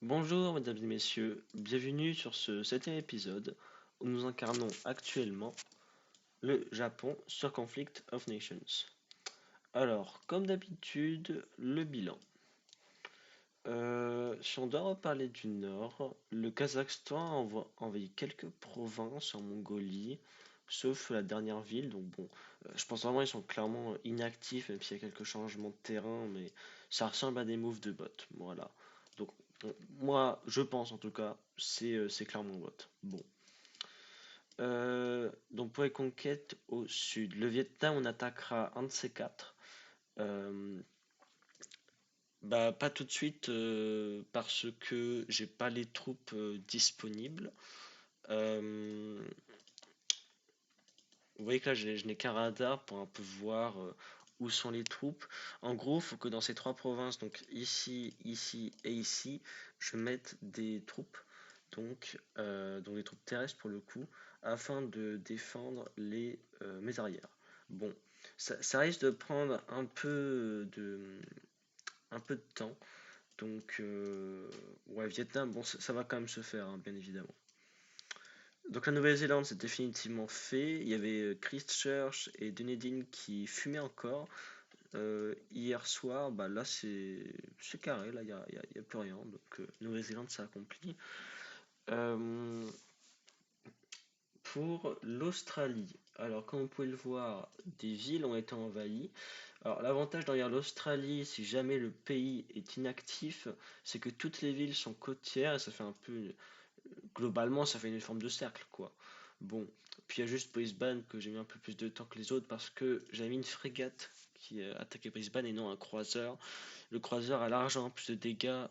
Bonjour mesdames et messieurs, bienvenue sur ce septième épisode où nous incarnons actuellement le Japon sur Conflict of Nations. Alors, comme d'habitude, le bilan. Si on doit reparler du Nord, le Kazakhstan a envahi quelques provinces en Mongolie, sauf la dernière ville, donc bon, je pense vraiment qu'ils sont clairement inactifs, même s'il y a quelques changements de terrain, mais ça ressemble à des moves de bot, voilà. Donc, bon, moi, je pense en tout cas, c'est clairement bot. Bon. Donc pour les conquêtes au sud, le Vietnam, on attaquera un de ces quatre. Euh, Bah, pas tout de suite parce que j'ai pas les troupes disponibles. Euh, Vous voyez que là, je n'ai qu'un radar pour un peu voir où sont les troupes. En gros, il faut que dans ces trois provinces, donc ici, ici et ici, je mette des troupes, donc des troupes terrestres pour le coup, afin de défendre mes arrières. Bon, ça risque de prendre un peu de temps. Donc, ouais, Vietnam, bon, ça va quand même se faire, hein, bien évidemment. Donc la Nouvelle-Zélande, c'est définitivement fait. Il y avait Christchurch et Dunedin qui fumaient encore. Hier soir, bah là c'est carré, là y a plus rien. Donc Nouvelle-Zélande, ça accompli. Euh, pour l'Australie, alors comme vous pouvez le voir, des villes ont été envahies. Alors l'avantage derrière l'Australie, si jamais le pays est inactif, c'est que toutes les villes sont côtières et ça fait un peu globalement, ça fait une forme de cercle, quoi. Bon, puis il y a juste Brisbane que j'ai mis un peu plus de temps que les autres parce que j'ai mis une frégate qui attaquait Brisbane et non un croiseur. Le croiseur a largement plus de dégâts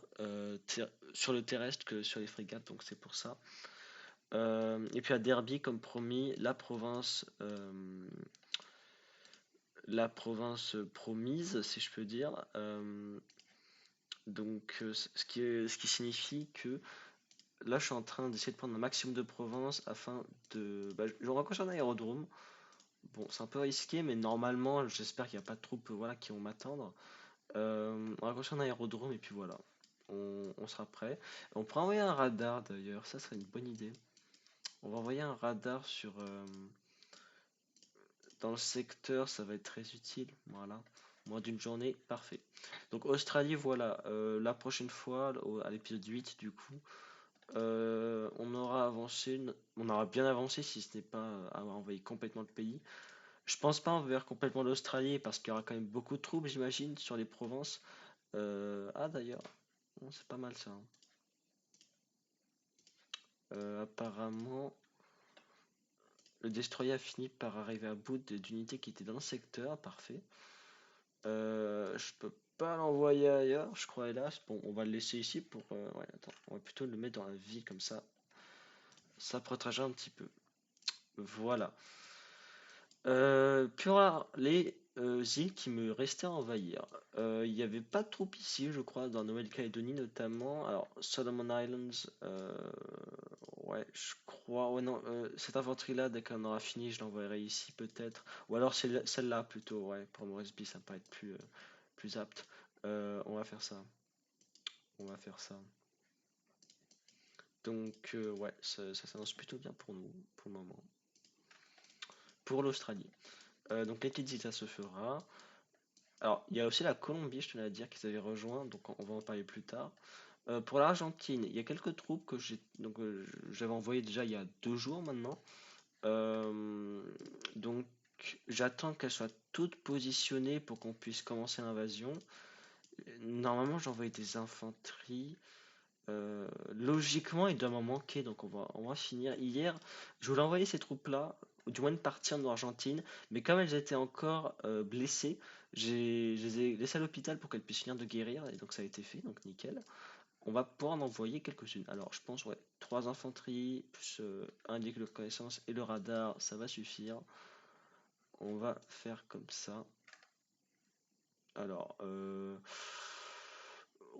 sur le terrestre que sur les frégates, donc c'est pour ça. Et puis à Derby, comme promis, la province promise, si je peux dire. Ce qui signifie que là, je suis en train d'essayer de prendre un maximum de province afin de. Bah, je raccroche un aérodrome. Bon, c'est un peu risqué, mais normalement, j'espère qu'il n'y a pas de troupes voilà, qui vont m'attendre. On raccroche un aérodrome et puis voilà. On sera prêt. On pourrait envoyer un radar d'ailleurs, ça serait une bonne idée. On va envoyer un radar dans le secteur, ça va être très utile. Voilà. Moins d'une journée, parfait. Donc Australie, voilà. La prochaine fois, à l'épisode 8 du coup, on aura bien avancé si ce n'est pas avoir envahi complètement le pays. Je pense pas envers complètement l'Australie parce qu'il y aura quand même beaucoup de troupes, j'imagine, sur les provinces. Ah d'ailleurs, bon, c'est pas mal ça, hein. Apparemment, le destroyer a fini par arriver à bout d'unités qui étaient dans le secteur, parfait. Je peux pas l'envoyer ailleurs, je crois hélas. Bon, on va le laisser ici pour. Ouais, attends, on va plutôt le mettre dans la ville comme ça protégera un petit peu. Voilà. Pour les îles qui me restaient à envahir, il n'y avait pas de troupes ici, je crois, dans Nouvelle-Calédonie notamment. Alors, Solomon Islands, ouais, je crois. Ouais, non, cette infanterie-là, dès qu'on aura fini, je l'enverrai ici peut-être. Ou alors celle-là plutôt, ouais, pour Moresby, ça me paraît être plus apte. On va faire ça. On va faire ça. Donc, ouais, ça s'annonce plutôt bien pour nous, pour le moment. Pour l'Australie. Donc, les petites îles, ça se fera. Alors, il y a aussi la Colombie, je tenais à dire qu'ils avaient rejoint, donc on va en parler plus tard. Pour l'Argentine, il y a quelques troupes que j'avais envoyées déjà il y a 2 jours maintenant. Euh, donc, j'attends qu'elles soient toutes positionnées pour qu'on puisse commencer l'invasion. Normalement, j'ai envoyé des infanteries. Logiquement, il doit m'en manquer, donc on va finir. Hier, je voulais envoyer ces troupes-là, ou du moins une partie en Argentine, mais comme elles étaient encore blessées, je les ai laissées à l'hôpital pour qu'elles puissent finir de guérir, et donc ça a été fait, donc nickel. On va pouvoir en envoyer quelques-unes. Alors, je pense, ouais, 3 infanteries, plus un véhicule de reconnaissance et le radar, ça va suffire. On va faire comme ça. Alors,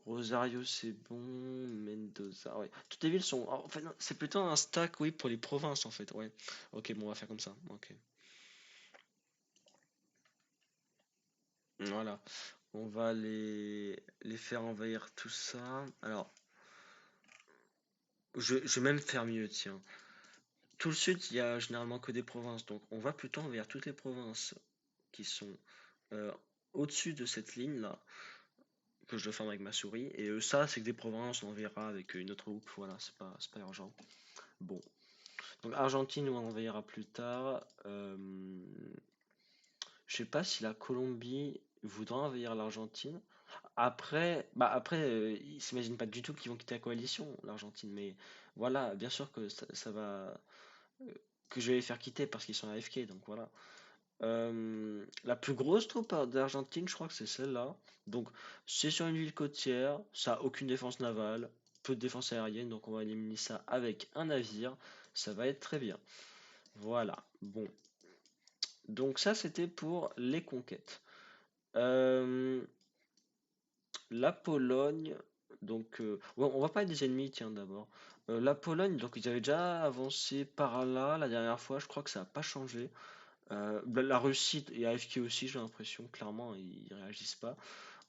Rosario, c'est bon. Mendoza, ouais. Toutes les villes sont. En fait, non, c'est plutôt un stack, oui, pour les provinces, en fait. Ouais. Ok, bon, on va faire comme ça. Ok. Voilà. On va les faire envahir tout ça. Alors, Je vais même faire mieux, tiens. Tout le sud, il y a généralement que des provinces, donc on va plutôt vers toutes les provinces qui sont euh, au-dessus de cette ligne-là, que je forme avec ma souris. Et ça, c'est que des provinces, on verra avec une autre loupe, voilà, c'est pas urgent. Bon, donc Argentine, on en verra plus tard. Je sais pas si la Colombie voudra envahir l'Argentine. Après, ils s'imaginent pas du tout qu'ils vont quitter la coalition, l'Argentine, mais voilà, bien sûr que ça va, que je vais les faire quitter parce qu'ils sont AFK, donc voilà. La plus grosse troupe d'Argentine, je crois que c'est celle-là. Donc, c'est sur une ville côtière, ça a aucune défense navale, peu de défense aérienne, donc on va éliminer ça avec un navire. Ça va être très bien. Voilà. Bon. Donc ça, c'était pour les conquêtes. Euh, la Pologne, donc, ouais, on va parler des ennemis, tiens, d'abord. La Pologne, donc ils avaient déjà avancé par là la dernière fois, je crois que ça n'a pas changé. La Russie et AFK aussi, j'ai l'impression, clairement, ils réagissent pas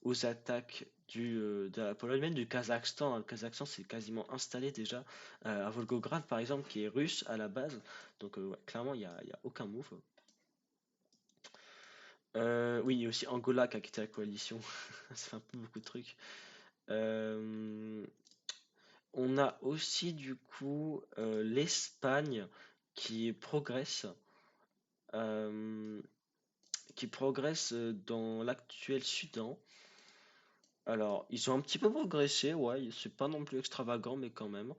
aux attaques de la Pologne, même du Kazakhstan, hein. Le Kazakhstan, c'est quasiment installé déjà à Volgograd, par exemple, qui est russe à la base. Donc, ouais, clairement, il y a aucun move. Oui, il y a aussi Angola qui a quitté la coalition. Ça fait un peu beaucoup de trucs. Euh, on a aussi, du coup, l'Espagne qui progresse. euh, qui progresse dans l'actuel Soudan. Alors, ils ont un petit peu progressé, ouais, c'est pas non plus extravagant, mais quand même.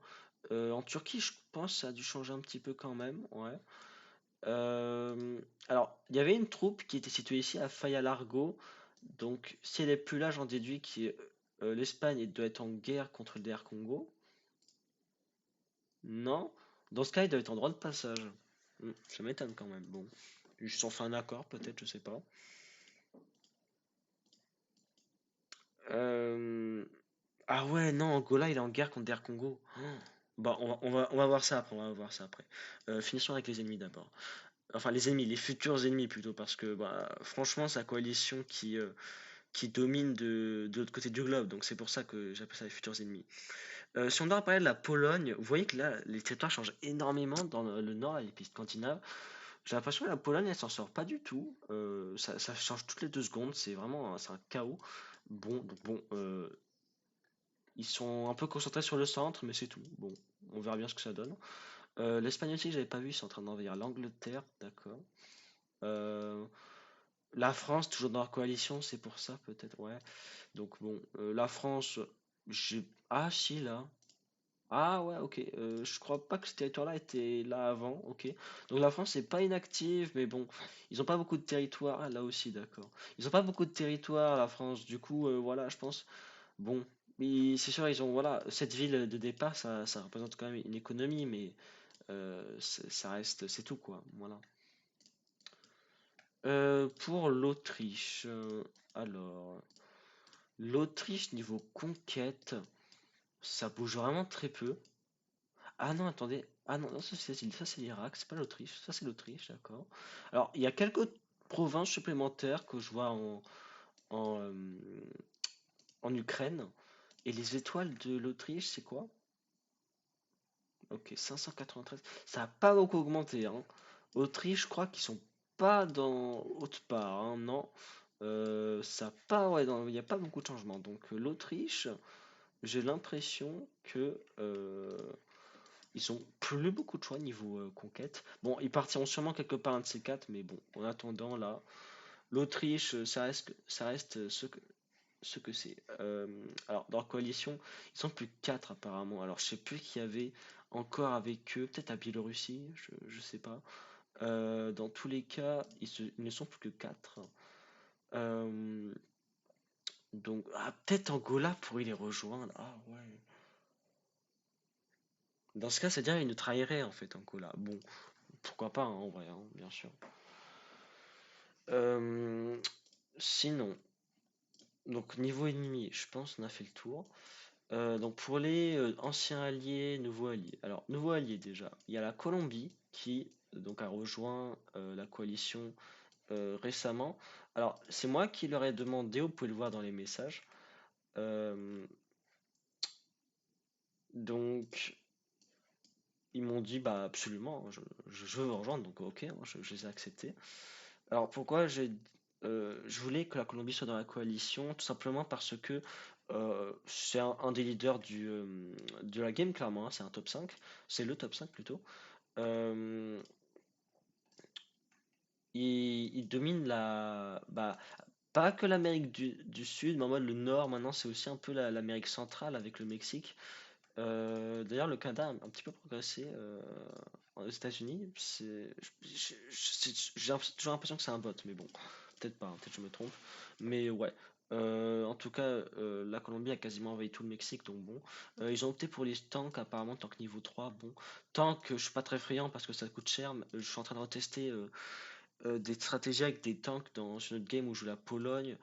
En Turquie, je pense que ça a dû changer un petit peu quand même, ouais. Alors, il y avait une troupe qui était située ici à Faya Largo, donc si elle est plus là, j'en déduis que l'Espagne doit être en guerre contre le DR Congo. Non? Dans ce cas, il doit être en droit de passage. Ça m'étonne quand même, bon. Ils se sont fait un accord, peut-être, je sais pas. Euh, Ah ouais, non, Angola, il est en guerre contre DR Congo. Oh. Bon, on va voir ça après, on va voir ça après. Finissons avec les ennemis d'abord. Enfin, les ennemis, les futurs ennemis plutôt, parce que bah, franchement, c'est la coalition qui domine de l'autre côté du globe, donc c'est pour ça que j'appelle ça les futurs ennemis. Si on doit parler de la Pologne, vous voyez que là, les territoires changent énormément dans le nord et les pays scandinaves. J'ai l'impression que la Pologne, elle s'en sort pas du tout. Ça change toutes les 2 secondes, c'est vraiment c'est un chaos. Bon, donc bon, ils sont un peu concentrés sur le centre, mais c'est tout. Bon, on verra bien ce que ça donne. L'Espagne aussi, j'avais pas vu, ils sont en train d'envahir l'Angleterre, d'accord. Euh, la France, toujours dans leur coalition, c'est pour ça peut-être, ouais. Donc bon, la France, j'ai... Ah si, là. Ah ouais, ok. Je crois pas que ce territoire-là était là avant, ok. Donc la France, c'est pas inactive, mais bon, ils ont pas beaucoup de territoire. Ah, là aussi, d'accord. Ils ont pas beaucoup de territoire, la France. Du coup, voilà, je pense. Bon, mais c'est sûr, ils ont, voilà, cette ville de départ, ça représente quand même une économie, mais ça reste, c'est tout, quoi. Voilà. Pour l'Autriche, alors, l'Autriche, niveau conquête, ça bouge vraiment très peu. Ah non, attendez, ah non, non, ça c'est l'Irak, c'est pas l'Autriche, ça c'est l'Autriche, d'accord. Alors, il y a quelques provinces supplémentaires que je vois en, en Ukraine, et les étoiles de l'Autriche, c'est quoi? Ok, 593. Ça n'a pas beaucoup augmenté, hein. Autriche, je crois qu'ils sont pas dans haute part, hein, non. Ça a pas, ouais, il n'y a pas beaucoup de changements. Donc l'Autriche, j'ai l'impression que ils ont plus beaucoup de choix niveau conquête. Bon, ils partiront sûrement quelque part un de ces quatre, mais bon, en attendant là, l'Autriche, ça reste ce que c'est. Alors, dans leur coalition, ils sont plus que 4 apparemment. Alors, je sais plus qui y avait encore avec eux, peut-être à Biélorussie, je sais pas. Dans tous les cas, ils ne sont plus que 4. Euh, donc, ah, peut-être Angola pourrait les rejoindre. Ah ouais. Dans ce cas, c'est-à-dire qu'ils nous trahiraient en fait, Angola. Bon, pourquoi pas, hein, en vrai, hein, bien sûr. Euh, Sinon, donc niveau ennemi, je pense qu'on a fait le tour. Donc pour les anciens alliés, nouveaux alliés. Alors, nouveaux alliés déjà, il y a la Colombie qui donc a rejoint la coalition récemment. Alors, c'est moi qui leur ai demandé, vous pouvez le voir dans les messages. Euh, donc, ils m'ont dit, bah absolument, je veux vous rejoindre, donc ok, hein, je les ai acceptés. Alors pourquoi je voulais que la Colombie soit dans la coalition? Tout simplement parce que c'est un des leaders de la game, clairement, hein, c'est un top 5, c'est le top 5 plutôt. Euh, il domine bah, pas que l'Amérique du Sud, mais en mode le Nord, maintenant c'est aussi un peu l'Amérique centrale avec le Mexique. D'ailleurs, le Canada a un petit peu progressé aux États-Unis. J'ai l'impression que c'est un bot, mais bon, peut-être pas, hein, peut-être que je me trompe. Mais ouais. En tout cas, la Colombie a quasiment envahi tout le Mexique, donc bon. Ils ont opté pour les tanks, apparemment, tank niveau 3. Bon, tank, je suis pas très friand parce que ça coûte cher. Mais je suis en train de retester des stratégies avec des tanks dans une autre game où je joue la Pologne.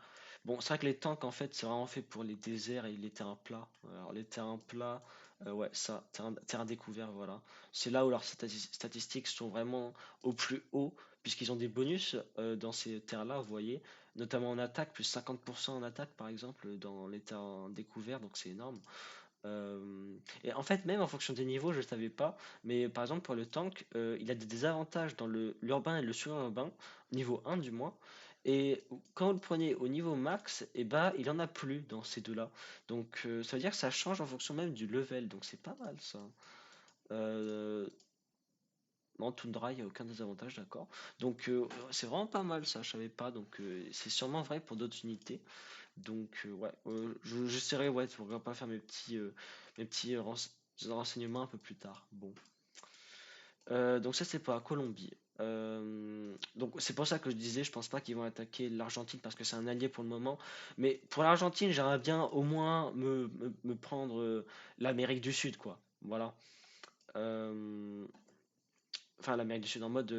Bon, c'est vrai que les tanks, en fait, c'est vraiment fait pour les déserts et les terrains plats. Alors, les terrains plats, ouais, ça, terrain découvert, voilà. C'est là où leurs statistiques sont vraiment au plus haut, puisqu'ils ont des bonus dans ces terrains-là, vous voyez, notamment en attaque, plus 50% en attaque, par exemple, dans les terrains découverts, donc c'est énorme. Et en fait, même en fonction des niveaux, je ne savais pas, mais par exemple pour le tank, il a des désavantages dans l'urbain et le sururbain, niveau 1 du moins. Et quand vous le prenez au niveau max, et bah, il en a plus dans ces deux-là. Donc ça veut dire que ça change en fonction même du level, donc c'est pas mal ça. Euh, non, Tundra, il n'y a aucun désavantage, d'accord. Donc c'est vraiment pas mal ça, je savais pas. Donc c'est sûrement vrai pour d'autres unités. Donc, ouais, j'essaierai, ouais, pourquoi pas faire mes petits renseignements un peu plus tard. Bon. Donc ça, c'est pour la Colombie. Donc c'est pour ça que je disais, je pense pas qu'ils vont attaquer l'Argentine parce que c'est un allié pour le moment. Mais pour l'Argentine, j'aimerais bien au moins me prendre l'Amérique du Sud, quoi. Voilà. Euh, enfin, l'Amérique du Sud, en mode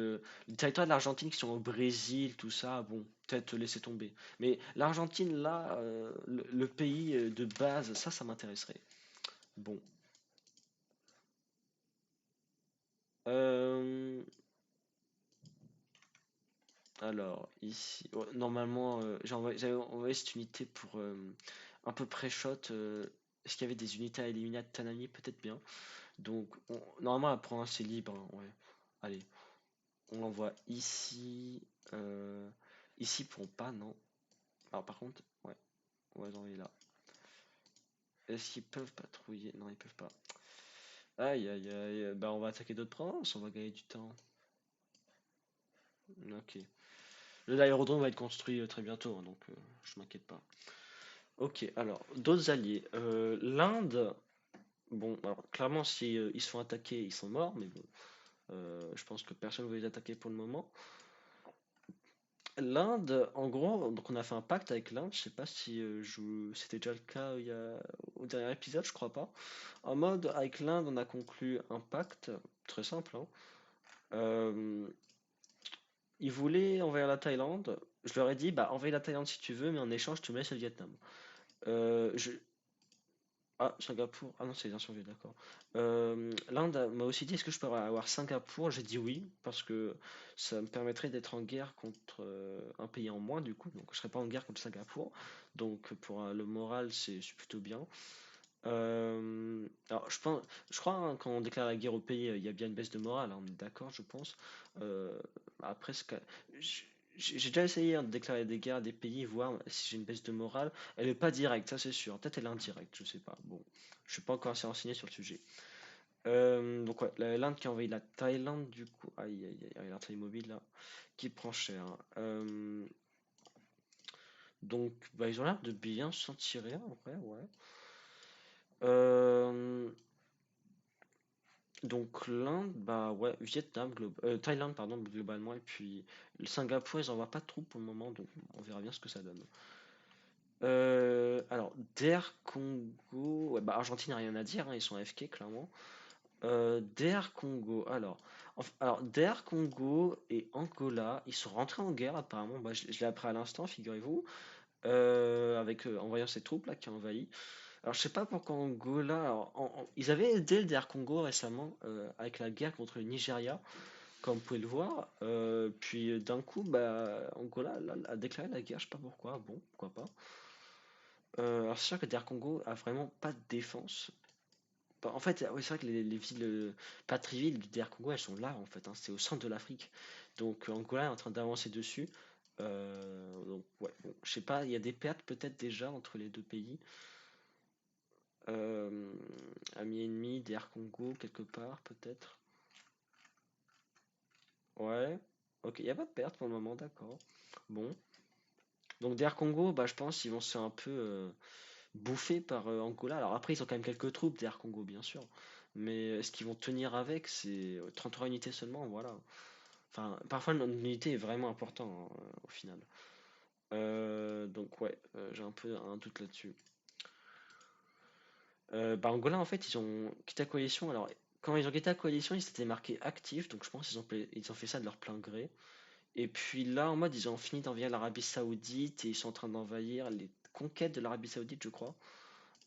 les territoires de l'Argentine qui sont au Brésil, tout ça, bon, peut-être laisser tomber. Mais l'Argentine, là, le pays de base, ça m'intéresserait. Bon. Euh, alors, ici, ouais, normalement, j'avais envoyé cette unité pour un peu pré-shot. Est-ce qu'il y avait des unités à éliminer à Tanami? Peut-être bien. Donc, normalement, elle prend assez libre, hein, ouais. Allez, on l'envoie ici. euh, Ici, pour pas, non. Alors, par contre, ouais, on va les envoyer là. Est-ce qu'ils peuvent patrouiller? Non, ils peuvent pas. Aïe, aïe, aïe. Bah, on va attaquer d'autres provinces, on va gagner du temps. Ok. L'aérodrome va être construit très bientôt, hein, donc je m'inquiète pas. Ok, alors, d'autres alliés. L'Inde, bon, alors, clairement, si ils se font attaquer, ils sont morts, mais bon, je pense que personne ne veut les attaquer pour le moment. L'Inde, en gros, donc on a fait un pacte avec l'Inde, je sais pas si c'était déjà le cas au dernier épisode, je crois pas. En mode, avec l'Inde, on a conclu un pacte, très simple, hein. Euh, Ils voulaient envahir la Thaïlande. Je leur ai dit, bah envahis la Thaïlande si tu veux, mais en échange, tu me laisses le Vietnam. Euh, je... Ah, Singapour. Ah non, c'est les Nations Unies, d'accord. L'Inde m'a aussi dit, est-ce que je peux avoir Singapour? J'ai dit oui, parce que ça me permettrait d'être en guerre contre un pays en moins, du coup. Donc, je serais pas en guerre contre Singapour. Donc, pour le moral, c'est plutôt bien. Alors, je crois hein, quand on déclare la guerre au pays, il y a bien une baisse de morale, hein, on est d'accord, je pense. Euh, après, j- j'ai déjà essayé hein, de déclarer des guerres à des pays, voir si j'ai une baisse de morale. Elle est pas directe, ça c'est sûr. Peut-être elle est indirecte, je sais pas. Bon, je suis pas encore assez renseigné sur le sujet. Donc ouais, l'Inde qui a envahi la Thaïlande, du coup, aïe aïe aïe, l'artillerie mobile là, qui prend cher, hein. Donc, bah, ils ont l'air de bien s'en tirer en vrai, ouais. Euh, Donc l'Inde, bah ouais, Thaïlande pardon, globalement, et puis le Singapour, ils envoient pas de troupes pour le moment, donc on verra bien ce que ça donne. Alors, DR Congo, ouais, bah Argentine, rien à dire, hein, ils sont AFK clairement. DR Congo, alors DR Congo et Angola, ils sont rentrés en guerre apparemment, bah, je l'ai appris à l'instant, figurez-vous, avec en voyant ces troupes là qui ont envahi. Alors, je sais pas pourquoi Angola. Alors, ils avaient aidé le DR Congo récemment avec la guerre contre le Nigeria, comme vous pouvez le voir. Puis d'un coup, bah, Angola a déclaré la guerre, je sais pas pourquoi. Bon, pourquoi pas. Alors, c'est sûr que le DR Congo a vraiment pas de défense. Bah, en fait, ouais, c'est vrai que les villes patrivilles du DR Congo, elles sont là, en fait, hein, c'est au centre de l'Afrique. Donc Angola est en train d'avancer dessus. Donc, ouais, bon, je sais pas, il y a des pertes peut-être déjà entre les deux pays. Euh, Ami ennemi, DR Congo, quelque part, peut-être. Ouais. Ok, il n'y a pas de perte pour le moment, d'accord. Bon. Donc DR Congo, bah, je pense qu'ils vont se faire un peu bouffer par Angola. Alors après, ils ont quand même quelques troupes DR Congo, bien sûr. Mais est-ce qu'ils vont tenir avec? C'est 33 unités seulement, voilà. Enfin, parfois, une unité est vraiment important hein, au final. Donc ouais, j'ai un peu un doute là-dessus. Bah, Angola, en fait, ils ont quitté la coalition. Alors, quand ils ont quitté la coalition, ils s'étaient marqués actifs. Donc je pense qu'ils ont fait ça de leur plein gré. Et puis là, en mode, ils ont fini d'envahir l'Arabie Saoudite et ils sont en train d'envahir les conquêtes de l'Arabie Saoudite, je crois,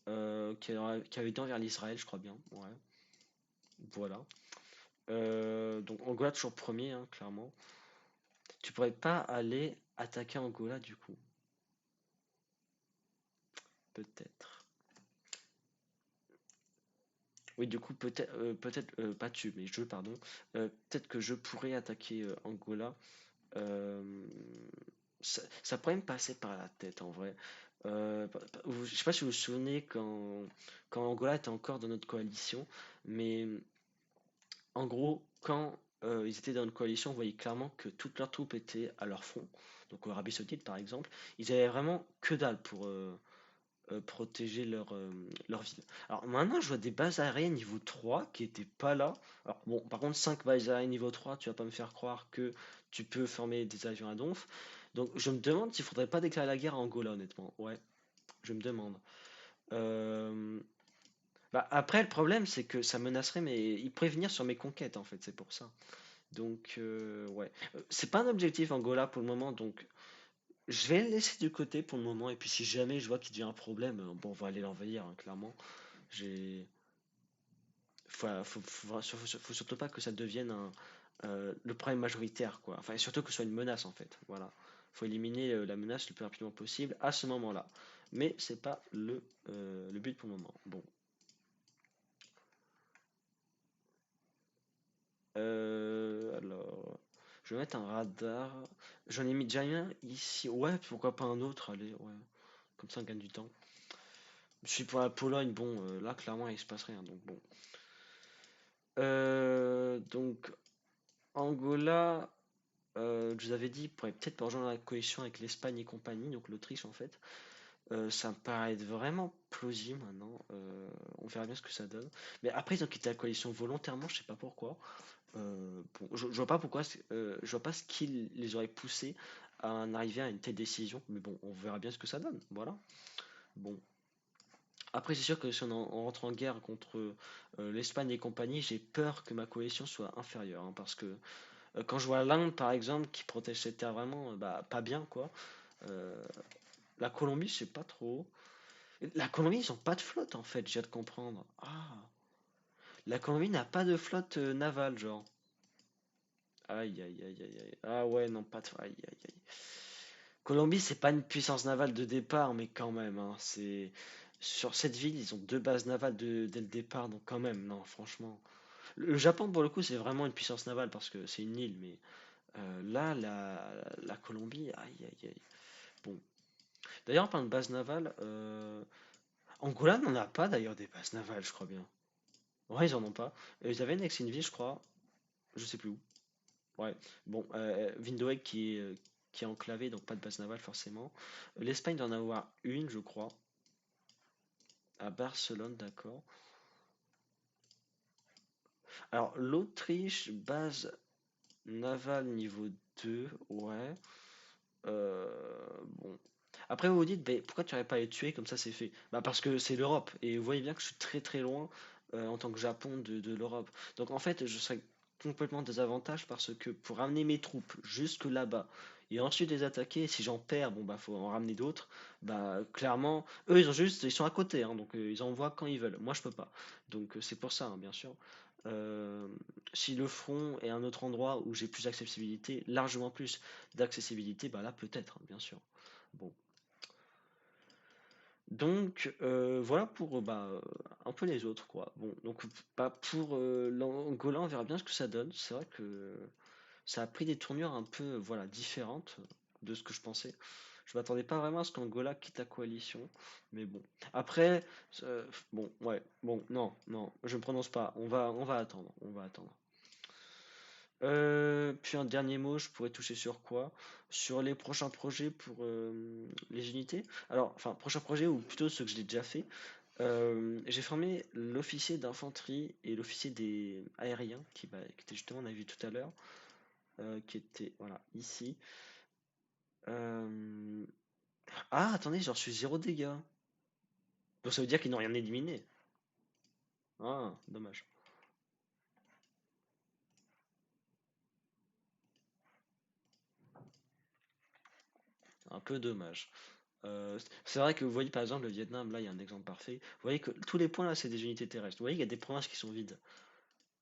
qui avait été envers l'Israël, je crois bien. Ouais, voilà. Donc Angola toujours premier, hein, clairement. Tu pourrais pas aller attaquer Angola du coup, peut-être. Oui, du coup peut-être pas tu, mais je pardon. Peut-être que je pourrais attaquer Angola. Euh, ça pourrait me passer par la tête en vrai. Je sais pas si vous vous souvenez quand Angola était encore dans notre coalition, mais en gros, quand ils étaient dans une coalition, on voyait clairement que toutes leurs troupes étaient à leur front. Donc l'Arabie Saoudite par exemple, ils avaient vraiment que dalle pour protéger leur ville. Alors maintenant, je vois des bases aériennes niveau 3 qui étaient pas là. Alors bon, par contre, 5 bases aériennes niveau 3, tu vas pas me faire croire que tu peux former des avions à donf. Donc je me demande s'il faudrait pas déclarer la guerre à Angola, honnêtement. Ouais, je me demande. Euh, Bah, après, le problème, c'est que ça menacerait, mais ils pourraient venir sur mes conquêtes, en fait, c'est pour ça. Donc, ouais. C'est pas un objectif Angola pour le moment, donc je vais le laisser de côté pour le moment. Et puis, si jamais je vois qu'il devient un problème, bon, on va aller l'envahir, hein, clairement. J'ai. Faut surtout pas que ça devienne le problème majoritaire, quoi. Enfin, et surtout que ce soit une menace, en fait. Voilà. Faut éliminer la menace le plus rapidement possible à ce moment-là. Mais c'est pas le but pour le moment. Bon. Alors, je vais mettre un radar. J'en ai mis déjà un ici. Ouais, pourquoi pas un autre? Allez, ouais. Comme ça, on gagne du temps. Je suis pour la Pologne. Bon, là, clairement, il se passe rien. Donc, bon. Donc, Angola, je vous avais dit, pourrait peut-être pas rejoindre la coalition avec l'Espagne et compagnie, donc l'Autriche en fait. Ça me paraît être vraiment plausible maintenant. On verra bien ce que ça donne. Mais après, ils ont quitté la coalition volontairement, je sais pas pourquoi. Bon, je vois pas pourquoi, je vois pas ce qui les aurait poussés à en arriver à une telle décision. Mais bon, on verra bien ce que ça donne. Voilà. Bon. Après, c'est sûr que si on rentre en guerre contre l'Espagne et compagnie, j'ai peur que ma coalition soit inférieure, hein, parce que quand je vois l'Inde, par exemple, qui protège ses terres vraiment, bah, pas bien, quoi. Euh, la Colombie, je sais pas trop. La Colombie, ils ont pas de flotte, en fait, j'ai de comprendre. Ah, la Colombie n'a pas de flotte navale, genre. Aïe, aïe, aïe, aïe, aïe. Ah ouais, non, pas de... Aïe, aïe, aïe. Colombie, c'est pas une puissance navale de départ, mais quand même, hein, c'est... Sur cette ville, ils ont deux bases navales dès le départ, donc quand même, non, franchement. Le Japon, pour le coup, c'est vraiment une puissance navale parce que c'est une île, mais là, la Colombie, aïe, aïe, aïe. Bon. D'ailleurs, en parlant de base navale, Angola n'en a pas d'ailleurs des bases navales, je crois bien. Ouais, ils en ont pas. Ils avaient une ex-Navy, je crois. Je sais plus où. Ouais. Bon, Windhoek qui est enclavé, donc pas de base navale forcément. L'Espagne doit en avoir une, je crois. À Barcelone, d'accord. Alors, l'Autriche, base navale niveau 2, ouais. Bon. Après, vous vous dites, ben, pourquoi tu n'aurais pas les tuer comme ça c'est fait? Bah, parce que c'est l'Europe. Et vous voyez bien que je suis très très loin en tant que Japon de l'Europe. Donc en fait, je serais complètement désavantage parce que pour ramener mes troupes jusque là-bas et ensuite les attaquer, si j'en perds, bon bah faut en ramener d'autres. Bah clairement, eux ils sont à côté, hein, donc ils envoient quand ils veulent. Moi je peux pas. Donc c'est pour ça, hein, bien sûr. Euh, Si le front est un autre endroit où j'ai plus d'accessibilité, largement plus d'accessibilité, bah là peut-être, hein, bien sûr. Bon. Donc voilà pour un peu les autres quoi. Bon donc bah, pour l'Angola on verra bien ce que ça donne. C'est vrai que ça a pris des tournures un peu voilà différentes de ce que je pensais. Je m'attendais pas vraiment à ce qu'Angola quitte la coalition, mais bon. Après bon ouais bon non je ne prononce pas. On va attendre on va attendre. Puis un dernier mot, je pourrais toucher sur quoi? Sur les prochains projets pour les unités. Alors, enfin, prochains projets ou plutôt ceux que j'ai déjà fait. J'ai formé l'officier d'infanterie et l'officier des aériens qui était justement, on a vu tout à l'heure, qui était voilà ici. Euh, Ah, attendez, j'en suis zéro dégâts. Donc ça veut dire qu'ils n'ont rien éliminé. Ah, dommage. Un peu dommage. C'est vrai que vous voyez par exemple le Vietnam, là il y a un exemple parfait. Vous voyez que tous les points là c'est des unités terrestres. Vous voyez qu'il y a des provinces qui sont vides.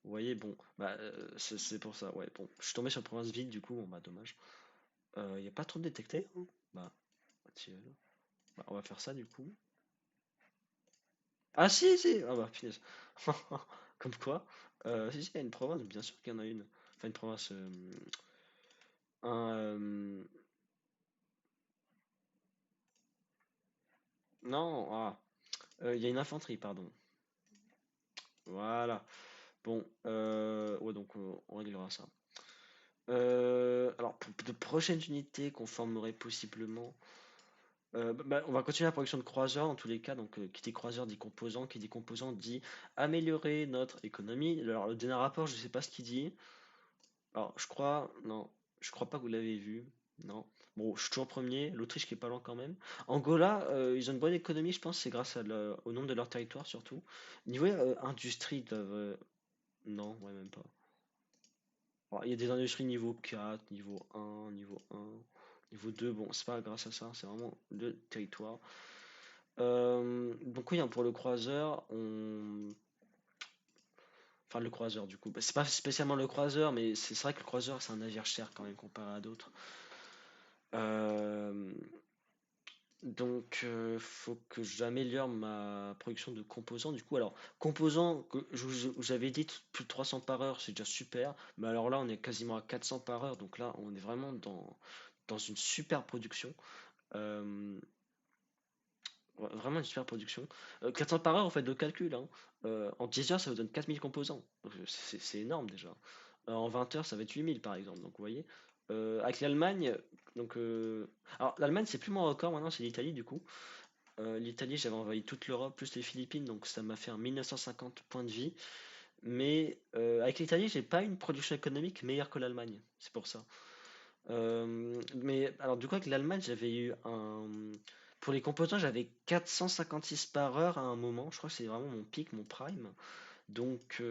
Vous voyez, bon, c'est pour ça. Ouais, bon, je suis tombé sur une province vide du coup, bon bah dommage. Il n'y a pas trop de détectés, hein. Bah, tiens, on va faire ça du coup. Ah si, si, ah bah punaise. Comme quoi, si, si, il y a une province, bien sûr qu'il y en a une. Enfin une province, un, non, il y a une infanterie, pardon. Voilà. Bon, ouais, donc on réglera ça. Alors, pour de prochaines unités qu'on formerait possiblement, on va continuer la production de croiseurs dans tous les cas. Donc, qui dit croiseur dit composant, qui dit composant dit améliorer notre économie. Alors, le dernier rapport, je ne sais pas ce qu'il dit. Alors, non, je crois pas que vous l'avez vu. Non. Bon, je suis toujours premier. L'Autriche qui est pas loin quand même. Angola, ils ont une bonne économie, je pense, c'est grâce au nombre de leur territoire surtout. Niveau industrie, ils doivent, non, ouais, même pas. Alors, il y a des industries niveau 4, niveau 2. Bon, c'est pas grâce à ça, c'est vraiment le territoire. Donc oui, hein, pour le croiseur, enfin le croiseur du coup, c'est pas spécialement le croiseur, mais c'est vrai que le croiseur c'est un navire cher quand même comparé à d'autres. Euh, faut que j'améliore ma production de composants. Du coup, alors, composants, j'avais dit plus de 300 par heure, c'est déjà super. Mais alors là, on est quasiment à 400 par heure. Donc là, on est vraiment dans une super production. Euh, Vraiment une super production. 400 par heure, vous faites le calcul, hein. En 10 heures, ça vous donne 4000 composants. Donc, c'est énorme déjà. En 20 heures, ça va être 8000 par exemple. Donc vous voyez. Avec l'Allemagne, donc alors l'Allemagne c'est plus mon record maintenant, c'est l'Italie du coup. L'Italie, j'avais envahi toute l'Europe plus les Philippines, donc ça m'a fait un 1950 points de vie. Mais avec l'Italie, j'ai pas une production économique meilleure que l'Allemagne. C'est pour ça. Mais alors du coup avec l'Allemagne j'avais eu un pour les composants j'avais 456 par heure à un moment, je crois que c'est vraiment mon pic, mon prime. Donc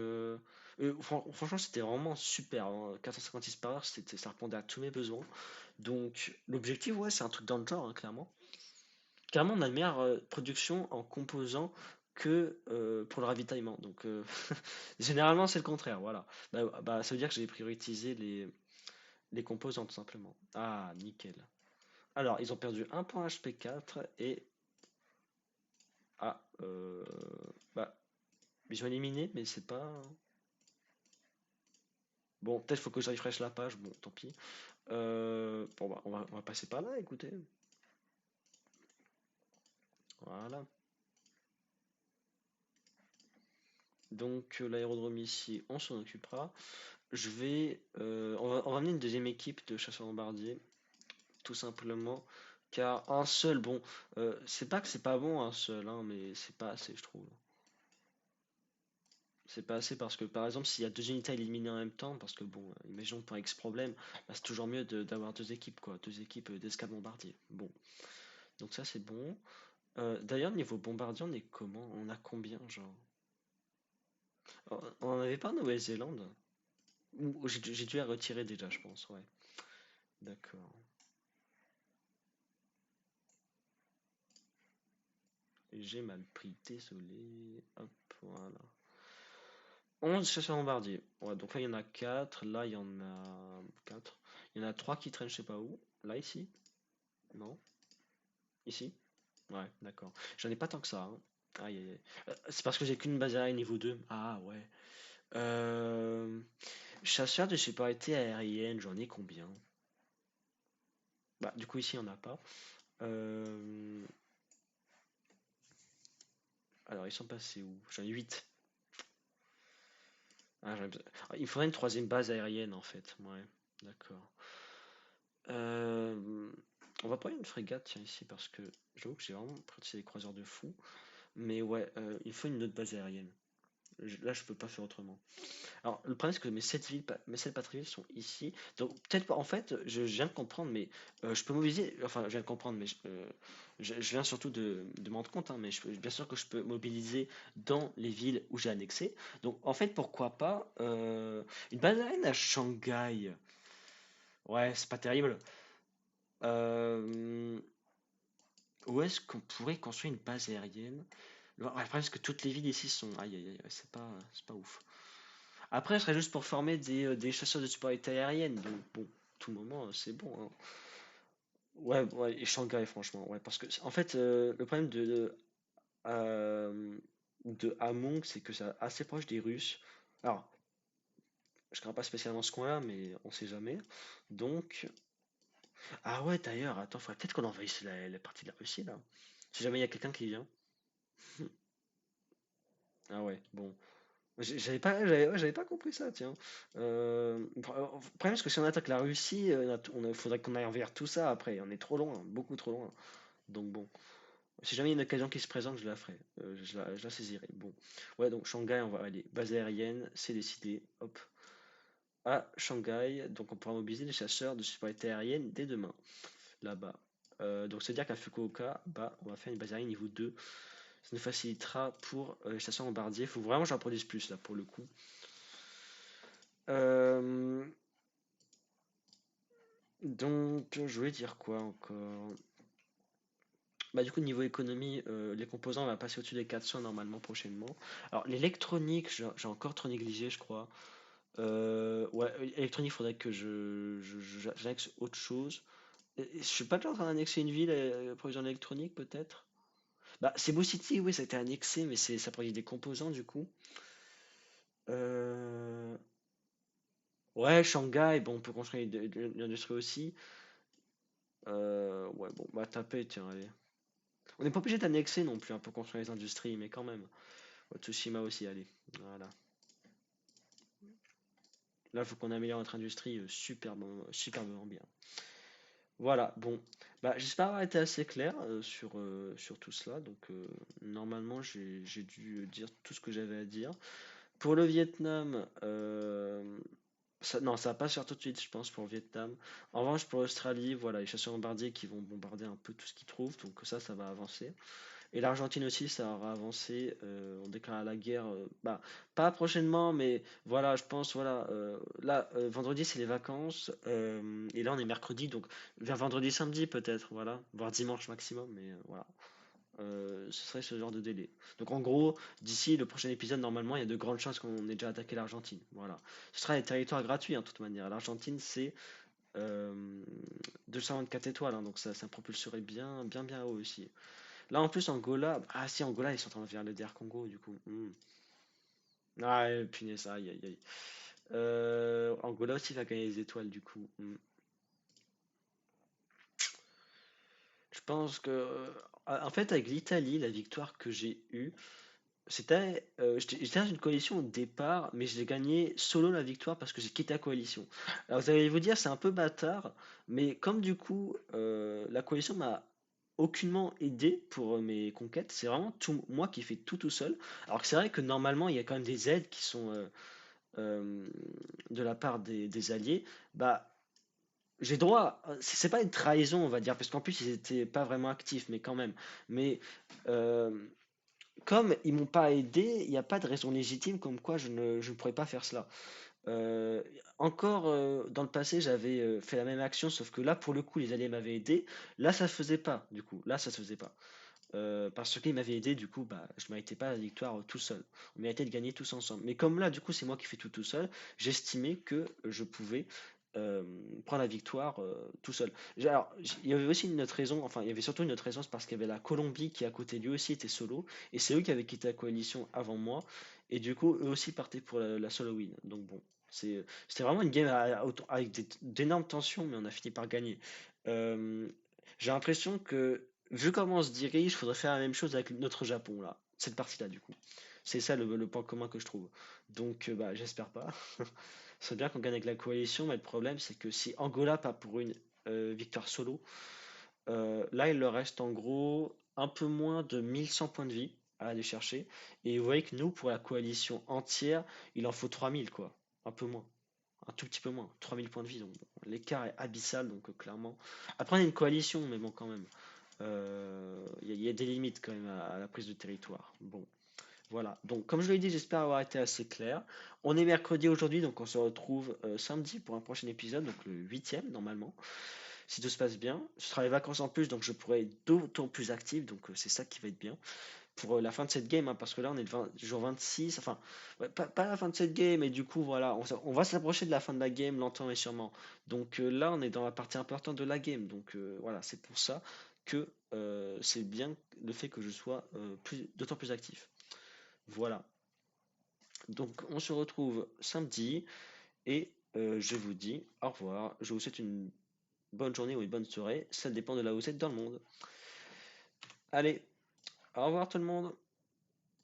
franchement c'était vraiment super, hein. 456 par heure ça répondait à tous mes besoins. Donc l'objectif ouais c'est un truc dans le genre hein, clairement. Clairement on a une meilleure production en composants que pour le ravitaillement. Donc généralement c'est le contraire, voilà. Ça veut dire que j'ai prioritisé les composants tout simplement. Ah, nickel. Alors, ils ont perdu un point HP4 et... Ah, bah, ils ont éliminé, mais c'est pas... Bon, peut-être faut que je refresh la page, bon, tant pis. Bon, bah, on va passer par là, écoutez. Voilà. Donc, l'aérodrome ici, on s'en occupera. On va amener une deuxième équipe de chasseurs bombardiers, tout simplement. Car un seul, bon, c'est pas que c'est pas bon un seul, hein, mais c'est pas assez, je trouve. C'est pas assez parce que, par exemple, s'il y a deux unités à éliminer en même temps, parce que, bon, imaginons pour X problème, bah, c'est toujours mieux d'avoir deux équipes, quoi. Deux équipes d'escadres bombardiers. Bon, donc ça, c'est bon. D'ailleurs, niveau bombardier, on est comment? On a combien, genre? On en avait pas en Nouvelle-Zélande? Ou j'ai dû la retirer déjà, je pense, ouais. D'accord. J'ai mal pris, désolé. Hop, voilà. 11 chasseurs bombardiers. Ouais, donc là, il y en a 4. Là, il y en a 4. Il y en a 3 qui traînent je sais pas où. Là, ici? Non? Ici? Ouais, d'accord. J'en ai pas tant que ça, hein. Aïe, aïe, aïe. C'est parce que j'ai qu'une base aérienne niveau 2. Ah ouais. Euh, Chasseur de sécurité aérienne, j'en ai combien? Bah, du coup, ici, on n'a pas. Euh, Alors, ils sont passés où? J'en ai 8. Il faudrait une troisième base aérienne, en fait. Ouais, d'accord. Euh, On va prendre une frégate, tiens, ici, parce que j'avoue que j'ai vraiment pratiqué des croiseurs de fou. Mais ouais, il faut une autre base aérienne. Là, je peux pas faire autrement. Alors, le problème, c'est que mes 7 patrouilles sont ici. Donc, peut-être pas. En fait, je viens de comprendre, mais je peux mobiliser. Enfin, je viens de comprendre, mais je viens surtout de me rendre compte, hein, mais bien sûr que je peux mobiliser dans les villes où j'ai annexé. Donc, en fait, pourquoi pas une base aérienne à Shanghai? Ouais, c'est pas terrible. Euh, Où est-ce qu'on pourrait construire une base aérienne? Ouais, le problème, c'est que toutes les villes ici sont. Aïe, aïe, aïe, ouais, c'est pas ouf. Après, ce serait juste pour former des chasseurs de supériorité aérienne. Donc, bon, tout moment, c'est bon, hein. Ouais, ouais, et Shanghai, franchement. Ouais, parce que, en fait, le problème de Hamhung, c'est que c'est assez proche des Russes. Alors, je ne connais pas spécialement ce coin-là, mais on sait jamais. Donc, ah ouais, d'ailleurs, attends, faudrait peut-être qu'on envahisse la partie de la Russie, là. Si jamais il y a quelqu'un qui vient. Ah ouais, bon. J'avais pas compris ça, tiens. Le problème, c'est que si on attaque la Russie, faudrait qu'on aille envers tout ça après. On est trop loin, beaucoup trop loin. Donc bon, si jamais il y a une occasion qui se présente, je la ferai. Je la saisirai. Bon. Ouais, donc Shanghai, on va aller. Base aérienne, c'est décidé. Hop. À Shanghai, donc on pourra mobiliser les chasseurs de sécurité aérienne dès demain, là-bas. Donc c'est-à-dire qu'à Fukuoka, bah, on va faire une base aérienne niveau 2. Ça nous facilitera pour les chasseurs bombardiers. Il faut vraiment que j'en produise plus, là, pour le coup. Euh, Donc, je voulais dire quoi encore? Bah, du coup, niveau économie, les composants, on va passer au-dessus des 400 normalement prochainement. Alors, l'électronique, j'ai encore trop négligé, je crois. Ouais, électronique, il faudrait que j'annexe autre chose. Je suis pas déjà en train d'annexer une ville, provision d'électronique, peut-être? Bah, Cebu City, oui, ça a été annexé, mais ça produit des composants, du coup. Euh, Ouais, Shanghai, bon, on peut construire de l'industrie aussi. Ouais, bon, bah, taper, tiens, allez. On n'est pas obligé d'annexer non plus, hein, pour construire les industries, mais quand même. Ouais, Tsushima aussi, allez. Voilà. Là, il faut qu'on améliore notre industrie superbement bien. Voilà, bon. Bah, j'espère avoir été assez clair sur tout cela. Donc, normalement, j'ai dû dire tout ce que j'avais à dire. Pour le Vietnam, non, ça va pas se faire tout de suite, je pense, pour le Vietnam. En revanche, pour l'Australie, voilà, les chasseurs bombardiers qui vont bombarder un peu tout ce qu'ils trouvent. Donc, ça va avancer. Et l'Argentine aussi, ça aura avancé. On déclare la guerre, bah, pas prochainement, mais voilà, je pense, voilà. Là, vendredi, c'est les vacances. Et là, on est mercredi, donc vers vendredi, samedi peut-être, voilà. Voire dimanche maximum, mais voilà. Ce serait ce genre de délai. Donc en gros, d'ici le prochain épisode, normalement, il y a de grandes chances qu'on ait déjà attaqué l'Argentine. Voilà. Ce sera des territoires gratuits, hein, de toute manière. L'Argentine, c'est euh, 224 étoiles, hein, donc ça propulserait bien haut aussi. Là, en plus, Angola. Ah, si, Angola, ils sont en train de faire le DR Congo, du coup. Ah, punaise, aïe, aïe, aïe. Angola aussi va gagner les étoiles, du coup. Je pense que. En fait, avec l'Italie, la victoire que j'ai eue, c'était. J'étais dans une coalition au départ, mais j'ai gagné solo la victoire parce que j'ai quitté la coalition. Alors, vous allez vous dire, c'est un peu bâtard, mais comme du coup, la coalition m'a aucunement aidé pour mes conquêtes. C'est vraiment tout moi qui fais tout seul. Alors que c'est vrai que normalement, il y a quand même des aides qui sont euh, de la part des alliés. Bah, j'ai droit. C'est pas une trahison, on va dire, parce qu'en plus, ils étaient pas vraiment actifs, mais quand même. Mais euh, comme ils m'ont pas aidé, il n'y a pas de raison légitime comme quoi je ne pourrais pas faire cela. Euh, Encore dans le passé, j'avais fait la même action, sauf que là, pour le coup, les alliés m'avaient aidé. Là, ça se faisait pas, du coup. Là, ça se faisait pas. Parce qu'ils m'avaient aidé, du coup, bah, je méritais pas la victoire tout seul. On méritait de gagner tous ensemble. Mais comme là, du coup, c'est moi qui fais tout seul, j'estimais que je pouvais. euh, prend la victoire tout seul. Alors, il y avait aussi une autre raison, enfin, il y avait surtout une autre raison, c'est parce qu'il y avait la Colombie qui à côté lui aussi était solo, et c'est eux qui avaient quitté la coalition avant moi, et du coup, eux aussi partaient pour la solo win. Donc bon, c'était vraiment une game avec d'énormes tensions, mais on a fini par gagner. Euh, j'ai l'impression que, vu comment on se dirige, il faudrait faire la même chose avec notre Japon, là, cette partie-là, du coup. C'est ça le point commun que je trouve. Donc, bah, j'espère pas. C'est bien qu'on gagne avec la coalition, mais le problème, c'est que si Angola part pour une victoire solo, là, il leur reste en gros un peu moins de 1100 points de vie à aller chercher. Et vous voyez que nous, pour la coalition entière, il en faut 3000, quoi. Un peu moins. Un tout petit peu moins. 3000 points de vie. Donc, bon, l'écart est abyssal, donc clairement. Après, on est une coalition, mais bon, quand même. Il y a des limites quand même à la prise de territoire. Bon. Voilà, donc comme je l'ai dit, j'espère avoir été assez clair. On est mercredi aujourd'hui, donc on se retrouve samedi pour un prochain épisode, donc le huitième normalement, si tout se passe bien. Ce sera les vacances en plus, donc je pourrai être d'autant plus actif, donc c'est ça qui va être bien pour la fin de cette game, hein, parce que là on est le jour 26, enfin, ouais, pas la fin de cette game, et du coup voilà, on va s'approcher de la fin de la game lentement et sûrement. Donc là on est dans la partie importante de la game, donc voilà, c'est pour ça que c'est bien le fait que je sois d'autant plus actif. Voilà. Donc on se retrouve samedi et je vous dis au revoir. Je vous souhaite une bonne journée ou une bonne soirée. Ça dépend de là où vous êtes dans le monde. Allez, au revoir tout le monde.